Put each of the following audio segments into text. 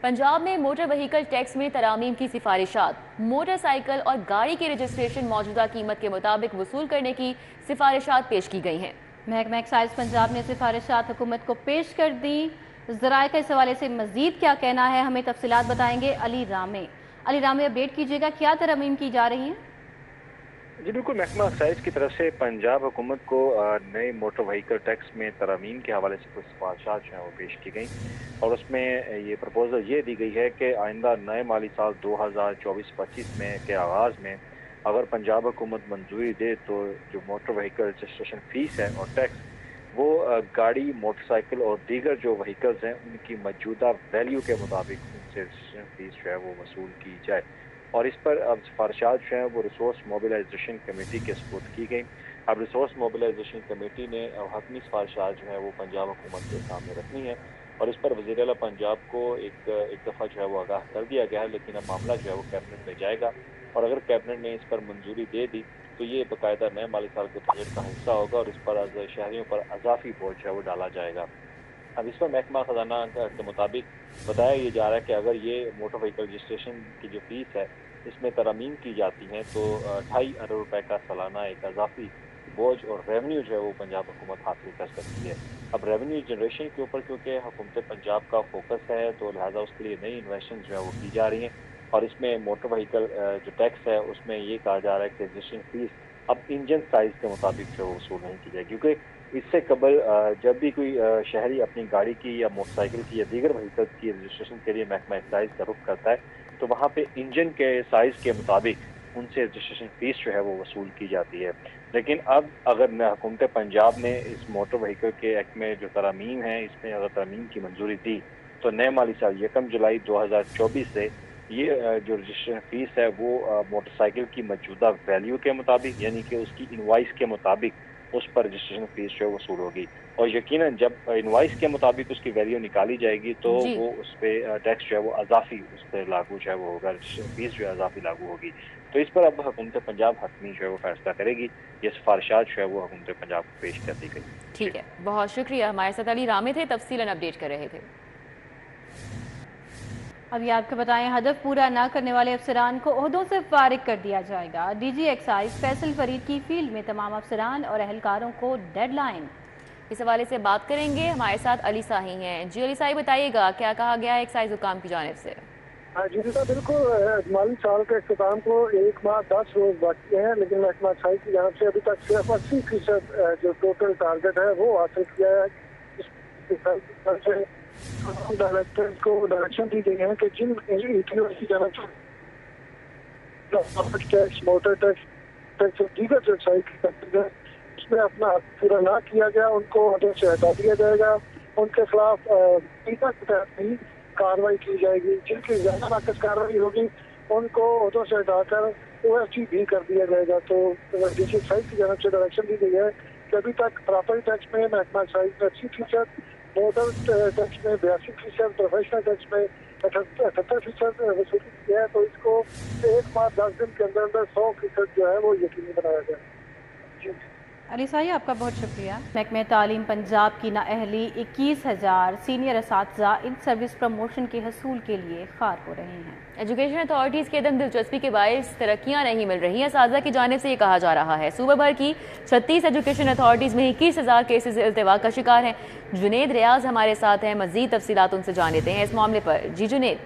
पंजाब में motor vehicle tax में तरामीम की सिफारिशात। मोटरसाइकिल और गाड़ी की रजिस्ट्रेशन मौजूदा कीमत के मुताबिक वसूल करने की सिफारिशात पेश की गई हैं। महकमा एक्साइज पंजाब ने सिफारिशात हुकूमत को पेश कर दी। ज़राए का इस हवाले से मजीद क्या कहना है, हमें तफसीलात बताएंगे अली रामे। अपडेट कीजिएगा, क्या तरमीम की जा रही हैं? जी बिल्कुल, महकमा एक्साइज की तरफ से पंजाब हुकूमत को नए मोटर व्हीकल टैक्स में तरमीम के हवाले से कुछ सिफारिशात जो हैं वो पेश की गई और उसमें ये प्रपोजल ये दी गई है कि आइंदा नए माली साल 2024-25 में के आगाज़ में अगर पंजाब हुकूमत मंजूरी दे तो जो मोटर व्हीकल रजिस्ट्रेशन फीस है और टैक्स वो गाड़ी, मोटरसाइकिल और दीगर जो व्हीकल्स हैं उनकी मौजूदा वैल्यू के मुताबिक उनसे रजिस्ट्रेशन फीस जो है वो वसूल की जाए। और इस पर अब सिफारिशात जो हैं वो रिसोर्स मोबिलाइजेशन कमेटी के सपुर्द की गई। अब रिसोर्स मोबिलाइजेशन कमेटी ने हतमी सिफारिशात जो है वो पंजाब हुकूमत के सामने रखनी है और इस पर वज़ीर आला पंजाब को एक दफ़ा जो है वो आगाह कर दिया गया है, लेकिन अब मामला जो है वो कैबिनेट में जाएगा और अगर कैबिनेट ने इस पर मंजूरी दे दी तो ये बाकायदा नए माली साल के बजट का हिस्सा होगा और इस पर शहरियों पर अजाफी बोझ जो है वो डाला जाएगा। अब इस पर महकमा खजाना के मुताबिक बताया ये जा रहा है कि अगर ये मोटर व्हीकल रजिस्ट्रेशन की जो फीस है इसमें तरमीम की जाती हैं तो 2.5 अरब रुपए का सालाना एक अजाफी बोझ और रेवेन्यू जो है वो पंजाब हुकूमत हासिल कर सकती है। अब रेवेन्यू जनरेशन के ऊपर क्योंकि हुकूमत पंजाब का फोकस है तो लिहाजा उसके लिए नई इन्वेस्टमेंट जो है वो की जा रही हैं और इसमें मोटर व्हीकल जो टैक्स है उसमें ये कहा जा रहा है कि रजिस्ट्रेशन फीस अब इंजन साइज के मुताबिक जो वसूल नहीं की जाएगी, क्योंकि इससे कबल जब भी कोई शहरी अपनी गाड़ी की या मोटरसाइकिल की या दीगर व्हीकल की रजिस्ट्रेशन के लिए महकमा एक्साइज का रुख करता है तो वहाँ पे इंजन के साइज के मुताबिक उनसे रजिस्ट्रेशन फीस जो है वो वसूल की जाती है। लेकिन अब अगर हुकूमत पंजाब ने इस मोटर व्हीकल के एक्ट में जो तरमीम है इसमें अगर तरमीम की मंजूरी दी तो नए माली साल 1 जुलाई 2024 से ये जो रजिस्ट्रेशन फीस है वो मोटरसाइकिल की मौजूदा वैल्यू के मुताबिक यानी कि उसकी इनवाइस के मुताबिक उस पर रजिस्ट्रेशन फीस जो है वसूल होगी और यकीनन जब इनवाइस के मुताबिक उसकी वैल्यू निकाली जाएगी तो वो उस पर टैक्स जो है वो अजाफी उस पर लागू जो है वो होगा, रजिस्ट्रेशन फीस जो है अजाफी लागू होगी। तो इस पर अब हुकूमत पंजाब हतमी जो है वो फैसला करेगी। ये सिफारिशात जो है वो हुकूमत पंजाब को पेश कर दी गई। ठीक है, बहुत शुक्रिया। हमारे साथ अली रामे थे, तफसीलन अपडेट कर रहे थे। अभी आपको बताएं, हदफ पूरा न करने वाले अफसरान को ओहदों से फारिग कर दिया जाएगा। डीजी एक्साइज फैसल फरीद की फील्ड में तमाम अफसरान और एहलकारों को डेडलाइन। इस हवाले से बात करेंगे, हमारे साथ अली साही हैं। जी अली साही, बताइएगा क्या कहा गया है एक्साइज हुकाम की जानिब से? जी बिल्कुल, माली साल के इख्तिताम को 1 माह 10 रोज बाकी हैं, लेकिन महकमा एक्साइज की जानिब से अभी तक सिर्फ 80% जो टोटल टारगेट है वो हासिल किया है। डायरेक्टर्स को डायरेक्शन दी गई है कि जिन ईटीओ की जानिब से टैक्स, मोटर टैक्स और दीगर जो एक्साइज है उसमें अपना पूरा ना किया गया उनको अहदों से हटा दिया जाएगा। उनके खिलाफ पीटा के तहत भी कार्रवाई की जाएगी। जिनकी ज्यादा नाकस कार्रवाई होगी उनको अहदों से हटाकर OFG भी कर दिया जाएगा। तो डीजी एक्साइज की जानिब से डायरेक्शन दी गई है कि अभी तक प्रॉपर्टी टैक्स में महकमा एक्साइज ने 80%, मोटर टैक्स में 82%, प्रोफेशनल टैक्स में 78% वसूली किया है। तो इसको 1 माह 10 दिन के अंदर अंदर 100% जो है वो यकीनी बनाया जाए। अली साही, आपका बहुत शुक्रिया। महकमे तालीम पंजाब की नाअहली 21,000 सीनियर असातिज़ा इन सर्विस प्रमोशन के हसूल के लिए खार हो रहे हैं। एजुकेशन अथॉरिटीज़ के दम दिलचस्पी के बायस तरक्कियाँ नहीं मिल रही हैं। असातिज़ा की जानिब से ये कहा जा रहा है सूबे भर की 36 एजुकेशन अथॉरिटीज़ में 21,000 केसेज इल्तिवा का शिकार हैं। जुनेद रियाज हमारे साथ हैं, मज़ीद तफसीलात उनसे जान लेते हैं इस मामले पर। जी जुनेद।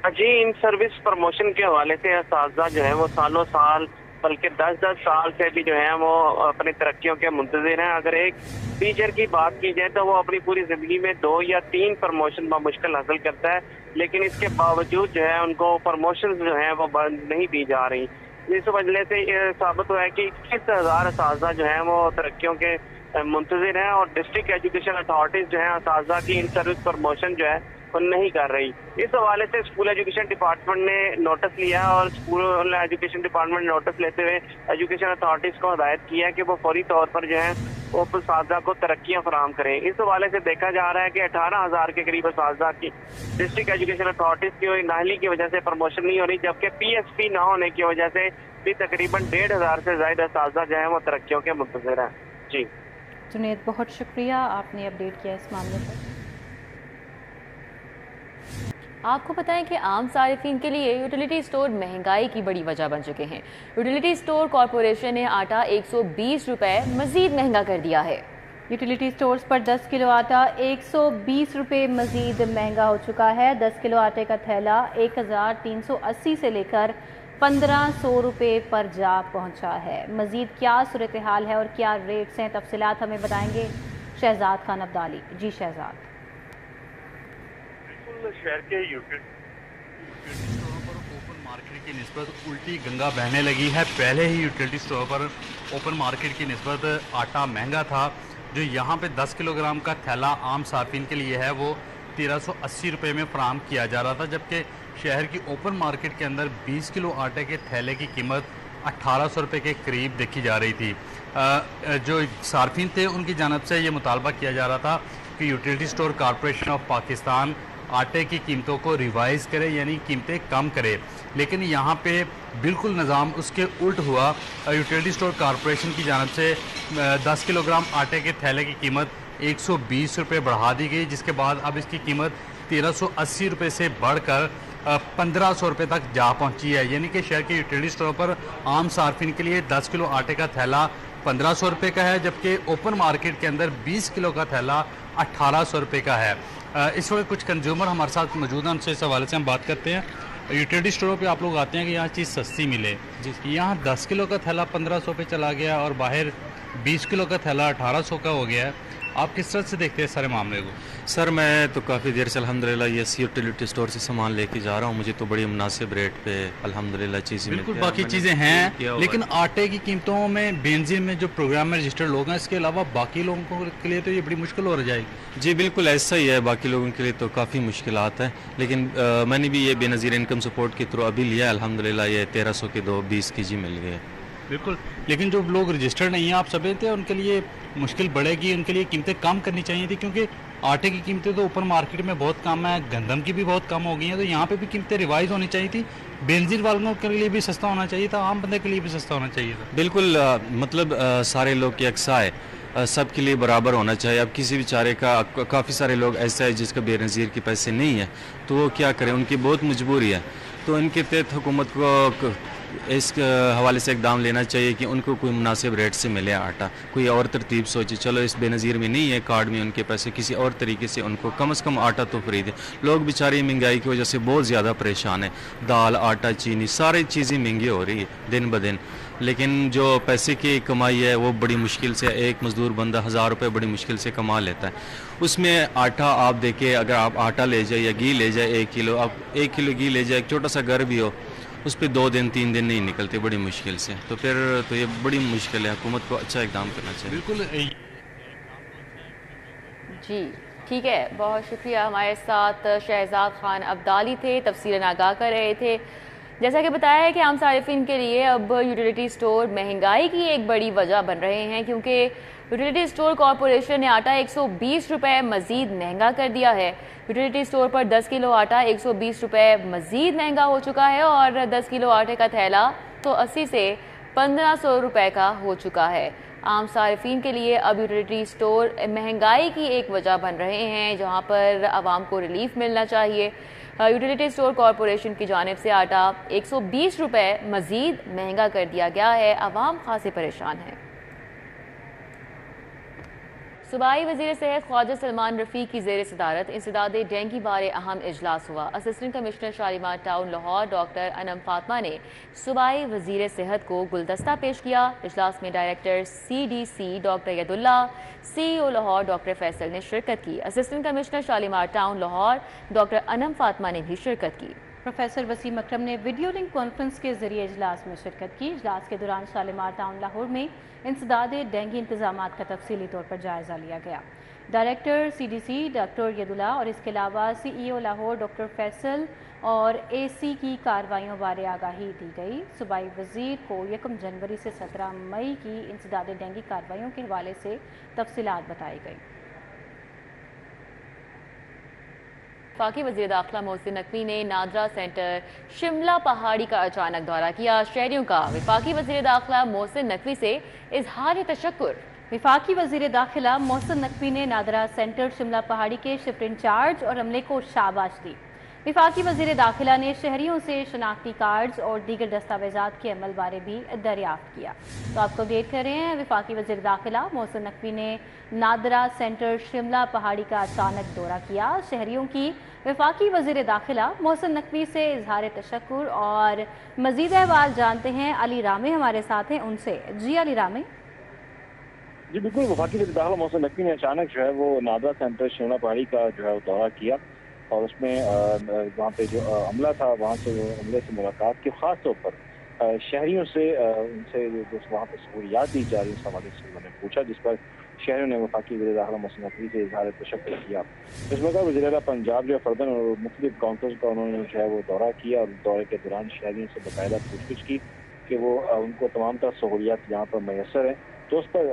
जी, इन सर्विस प्रमोशन के हवाले से असातिज़ा जो है वो सालों साल बल्कि 10-10 साल से भी जो है वो अपनी तरक्कियों के मुंतज़िर हैं। अगर एक टीचर की बात की जाए तो वो अपनी पूरी ज़िंदगी में 2 या 3 प्रमोशन बामुश्किल हासिल करता है, लेकिन इसके बावजूद जो है उनको प्रमोशन जो है वो नहीं दी जा रही। इस वजह से साबित हुआ है कि 21,000 असातिज़ा जो है वो तरक्कियों के मुंतज़िर हैं और डिस्ट्रिक्ट एजुकेशन अथॉरिटीज़ जो है असातिज़ा की इन सर्विस प्रमोशन जो है नहीं कर रही। इस हवाले से स्कूल एजुकेशन डिपार्टमेंट ने नोटिस लिया और स्कूल एजुकेशन डिपार्टमेंट ने नोटिस लेते हुए एजुकेशन अथॉरिटीज को हिदायत की है कि वो फौरी तौर पर जो है वो असातिज़ा को तरक्कियां फराहम करें। इस हवाले से देखा जा रहा है कि 18,000 के करीब असातिज़ा की डिस्ट्रिक्ट एजुकेशन अथॉरिटीज की नाअहली की वजह से प्रमोशन नहीं हो रही, जबकि PSP ना होने की वजह से भी तकरीबन 1,500 से ज्यादा असातिज़ा जो है वो तरक्कियों के मुंतज़िर हैं। जी जुनेद, बहुत शुक्रिया, आपने अपडेट किया इस मामले पर। آپ کو بتائیں کہ عام صارفین کے لیے یوٹیلیٹی سٹور مہنگائی کی بڑی وجہ بن چکے ہیں۔ یوٹیلیٹی سٹور کارپوریشن نے آٹا 120 روپے مزید مہنگا کر دیا ہے۔ یوٹیلیٹی سٹورز پر 10 کلو آٹا 120 روپے مزید مہنگا ہو چکا ہے۔ 10 کلو آٹے کا تھیلا 1380 سے لے کر 1500 روپے پر جا پہنچا ہے۔ مزید کیا صورتحال ہے اور کیا ریٹس ہیں، تفصیلات ہمیں بتائیں گے شہزاد خان عبدالی۔ جی شہزاد۔ شہر کے یوٹیلیٹی اسٹوروں پر اوپن مارکیٹ کی نسبت الٹی گنگا بہنے لگی ہے۔ پہلے ہی یوٹیلیٹی اسٹور پر اوپن مارکیٹ کی نسبت آٹا مہنگا تھا۔ جو یہاں پہ 10 کلو گرام کا تھیلا عام صارفین کے لیے ہے وہ 1380 روپے میں فراہم کیا جا رہا تھا، جبکہ شہر کی اوپن مارکیٹ کے اندر 20 کلو آٹے کے تھیلے کی قیمت 1800 روپے کے قریب دیکھی جا رہی تھی۔ جو صارفین تھے ان کی جانب سے یہ مطالبہ کیا جا رہا تھا کہ utility store corporation of Pakistan آٹے کی قیمتوں کو ریوائز کرے، یعنی قیمتیں کم کرے، لیکن یہاں پہ بالکل نظام اس کے الٹ ہوا۔ یوٹیلیٹی اسٹور کارپوریشن کی جانب سے 10 کلو گرام آٹے کے تھیلے کی قیمت 120 روپے بڑھا دی گئی، جس کے بعد اب اس کی قیمت 1380 روپے سے بڑھ کر 1500 روپے تک جا پہنچی ہے، یعنی کہ شہر کے یوٹیلیٹی اسٹور پر عام صارفین کے لیے 10 کلو آٹے کا تھیلا 1500 روپے کا ہے، جبکہ اوپن مارکیٹ کے اندر 20 کلو کا تھیلا 1800 روپے کا ہے۔ اس وقت کچھ کنزیومر ہمارے ساتھ موجود ہیں، ان سے اس حوالے سے ہم بات کرتے ہیں۔ یوٹیلیٹی اسٹوروں پہ آپ لوگ آتے ہیں کہ یہاں چیز سستی ملے، یہاں 10 کلو کا تھیلا 1500 پہ چلا گیا اور باہر 20 کلو کا تھیلا 1800 کا ہو گیا ہے۔ آپ کس طرح سے دیکھتے ہیں سارے معاملے کو؟ سر میں تو کافی دیر سے الحمدللہ یہ یوٹیلیٹی اسٹور سے سامان لے کے جا رہا ہوں، مجھے تو بڑی مناسب ریٹ پہ الحمدللہ چیزیں بالکل باقی چیزیں ہیں، لیکن آٹے کی قیمتوں میں بینزین میں جو پروگرام میں رجسٹرڈ لوگ ہیں، اس کے علاوہ باقی لوگوں کے لیے تو یہ بڑی مشکل ہو جائے گی۔ جی بالکل ایسا ہی ہے، باقی لوگوں کے لیے تو کافی مشکلات ہیں، لیکن میں نے بھی یہ بے نظیر انکم سپورٹ کے تھرو ابھی لیا ہے، الحمدللہ یہ 1300 کے 20 کے جی مل گئے۔ بالکل، لیکن جو لوگ رجسٹرڈ نہیں ہیں آپ سمجھتے ہیں ان کے لیے مشکل بڑھے گی، ان کے لیے قیمتیں کم کرنی چاہیے تھی، کیونکہ آٹے کی قیمتیں تو اوپن مارکیٹ میں بہت کم ہے، گندم کی بھی بہت کم ہو گئی ہیں، تو یہاں پہ بھی قیمتیں ریوائز ہونی چاہیے تھی، بینزین والوں کے لیے بھی سستا ہونا چاہیے تھا، عام بندے کے لیے بھی سستا ہونا چاہیے تھا۔ بالکل مطلب سارے لوگ کی یکساں ہے، سب کے لیے برابر ہونا چاہیے۔ اب کسی بیچارے کا کافی سارے لوگ ایسا ہے جس کا بے نظیر کے پیسے نہیں ہیں، تو وہ کیا کریں، ان کی بہت مجبوری ہے، تو ان کے تحت حکومت کو اس حوالے سے اقدام لینا چاہیے کہ ان کو کوئی مناسب ریٹ سے ملے آٹا، کوئی اور ترتیب سوچے، چلو اس بے نظیر میں نہیں ہے کارڈ میں ان کے پیسے، کسی اور طریقے سے ان کو کم از کم آٹا تو خریدے۔ لوگ بیچارے مہنگائی کی وجہ سے بہت زیادہ پریشان ہیں، دال آٹا چینی ساری چیزیں مہنگی ہو رہی ہے دن بدن، لیکن جو پیسے کی کمائی ہے وہ بڑی مشکل سے، ایک مزدور بندہ 1000 روپے بڑی مشکل سے کما لیتا ہے، اس میں آٹا آپ دیکھیں، اگر آپ آٹا لے جائے یا گھی لے جائے 1 کلو، آپ 1 کلو گھی لے جائے، ایک چھوٹا سا گھر بھی ہو، اس پہ 2 دن 3 دن نہیں نکلتے بڑی مشکل سے، تو پھر تو یہ بڑی مشکل ہے، حکومت کو اچھا اقدام کرنا چاہیے۔ بالکل جی ٹھیک ہے، بہت شکریہ۔ ہمارے ساتھ شہزاد خان عبدالی تھے، تفصیلاً آگاہ کر رہے تھے۔ جیسا کہ بتایا ہے کہ عام صارفین کے لیے اب یوٹیلیٹی سٹور مہنگائی کی ایک بڑی وجہ بن رہے ہیں، کیونکہ یوٹیلیٹی سٹور کارپوریشن نے آٹا 120 روپے مزید مہنگا کر دیا ہے۔ یوٹیلیٹی سٹور پر 10 کلو آٹا 120 روپے مزید مہنگا ہو چکا ہے اور 10 کلو آٹے کا تھیلا تو 80 سے 1500 روپے کا ہو چکا ہے۔ عام صارفین کے لیے اب یوٹیلیٹی سٹور مہنگائی کی ایک وجہ بن رہے ہیں، جہاں پر عوام کو ریلیف ملنا چاہیے۔ یوٹیلیٹی سٹور کارپوریشن کی جانب سے آٹا 120 روپے مزید مہنگا کر دیا گیا ہے، عوام خاصے پریشان ہیں۔ صوبائی وزیر صحت خواجہ سلمان رفیق کی زیر صدارت انسداد ڈینگی بارے اہم اجلاس ہوا۔ Assistant commissioner Shalimar town Lahore doctor Anam Fatima نے صوبائی وزیر صحت کو گلدستہ پیش کیا۔ اجلاس میں director CDC doctor Yadullah, CEO Lahore doctor Faisal نے شرکت کی۔ Assistant commissioner Shalimar town Lahore doctor Anam Fatima نے بھی شرکت کی۔ پروفیسر وسیم اکرم نے ویڈیو لنک کانفرنس کے ذریعے اجلاس میں شرکت کی۔ اجلاس کے دوران شالیمار ٹاؤن لاہور میں انسداد ڈینگی انتظامات کا تفصیلی طور پر جائزہ لیا گیا۔ ڈائریکٹر CDC ڈاکٹر ید اللہ اور اس کے علاوہ CEO لاہور ڈاکٹر فیصل اور AC کی کارروائیوں بارے آگاہی دی گئی۔ صوبائی وزیر کو 1 جنوری سے 17 مئی کی انسداد ڈینگی کارروائیوں کے حوالے سے تفصیلات بتائی گئی۔ وفاقی وزیر داخلہ محسن نقوی نے نادرا سینٹر شملہ پہاڑی کا اچانک دورہ کیا۔ شہریوں کا وفاقی وزیر داخلہ محسن نقوی سے اظہار تشکر۔ وفاقی وزیر داخلہ محسن نقوی نے نادرا سینٹر شملہ پہاڑی کے شفٹ انچارج اور عملے کو شاباش دی۔ वफाकी वज़ीर दाखिला ने शहरियों से शनाख्ती कार्ड्स और दीगर दस्तावेजात के अमल बारे भी दरियाफ्त किया। तो आपको अपडेट कर रहे हैं, वफाकी वज़ीर दाखिला मोहसिन नकवी ने नादरा सेंटर शिमला पहाड़ी का अचानक दौरा किया। शहरियों की वफाकी वज़ीर दाखिला मोहसिन नकवी से इजहार तशक्कुर और मज़ीद अहवाल जानते हैं। अली रामे हमारे साथ हैं, उनसे। जी अली रामे। जी बिल्कुल, वफाकी वज़ीर दाखिला मोहसिन नकवी ने अचानक जो है वो नादरा सेंटर शिमला पहाड़ी का जो है वो दौरा किया और उसमें वहाँ पे जो अमला था वहाँ से अमले से मुलाकात की, ख़ास तौर पर शहरियों से उनसे जो वहाँ पर सहूलियात दी जा रही है उस हवाले से उन्होंने पूछा, जिस पर शहरियों ने वफाकी वज़ीर दाखिला मोहसिन नकवी से इजहार तशक्कुर किया। इस मौके वज़ीर आला पंजाब जो फर्दन और मुख्तलिफ काउंसिल का उन्होंने जो है वो दौरा किया और दौरे के दौरान शहरियों से बाकायदा पूछताछ की कि वो उनको तमाम तर सहूलियात यहाँ पर मैसर हैं। तो उस पर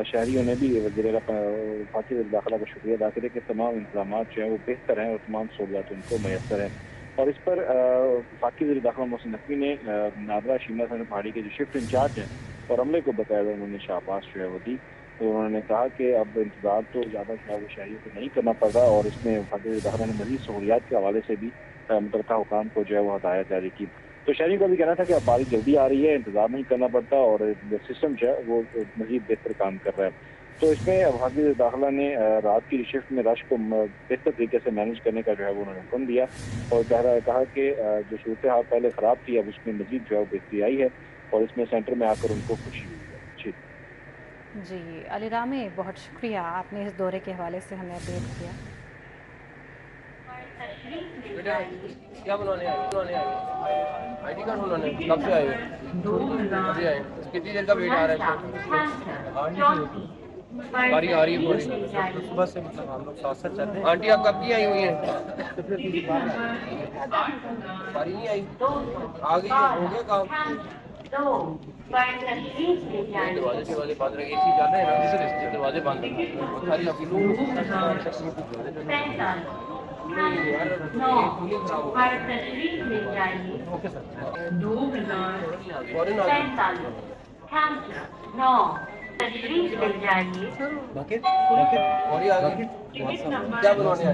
शहरियों ने भी वफाकी वज़ीर दाखिला का शुक्रिया अदा किया कि तमाम इंतजाम जो हैं वो बेहतर हैं और तमाम सहूलियात उनको मैसर हैं। और इस पर वफाकी वज़ीर दाखिला मोहसिन नकवी ने नादरा शिमला सेंटर पहाड़ी के जो शिफ्ट इंचार्ज हैं और अमले को बाकायदा उन्होंने शाबाश जो है वो दी। तो उन्होंने कहा कि अब इंतजार तो ज़्यादा जो है वो शहरियों को नहीं करना पड़ रहा और इसमें वफाकी वज़ीर दाखिला ने मज़ीद सहूलियात के हवाले से भी मुतल्लिका हुकाम को जो है वो हदायत जारी की। तो शहरियों का भी कहना था कि अब बारिश जल्दी आ रही है, इंतजार नहीं करना पड़ता और सिस्टम जो है वो मज़ीद बेहतर काम कर रहा है। तो इसमें वफाकी वज़ीर दाखिला ने रात की शिफ्ट में रश को बेहतर तरीके से मैनेज करने का जो है वो उन्होंने हुक्म दिया और कहा कि जो सूरत हाल पहले ख़राब थी अब उसमें मज़ीद जो है बेहतरी आई है और इसमें सेंटर में आकर उनको खुशी हुई है। जी अली रामे, बहुत शुक्रिया, आपने इस दौरे के हवाले से हमें अपडेट किया। क्या बनवाने आए? आईडी कार्ड बनवाने? कब से आए? अभी आए। कितनी देर का वेट आ रहा है? बारी आ रही है सुबह से, मतलब हम लोग साथ साथ चल रहे हैं। आंटी आप कब की आई हुई हैं? बारी नहीं आई, आ गई, हो गया काम। दरवाजे वाले बंद रखे, एसी चल रहे हैं ना, दरवाजे बंद सारी आपकी ओके सर। 2045 क्या बनवाने आए?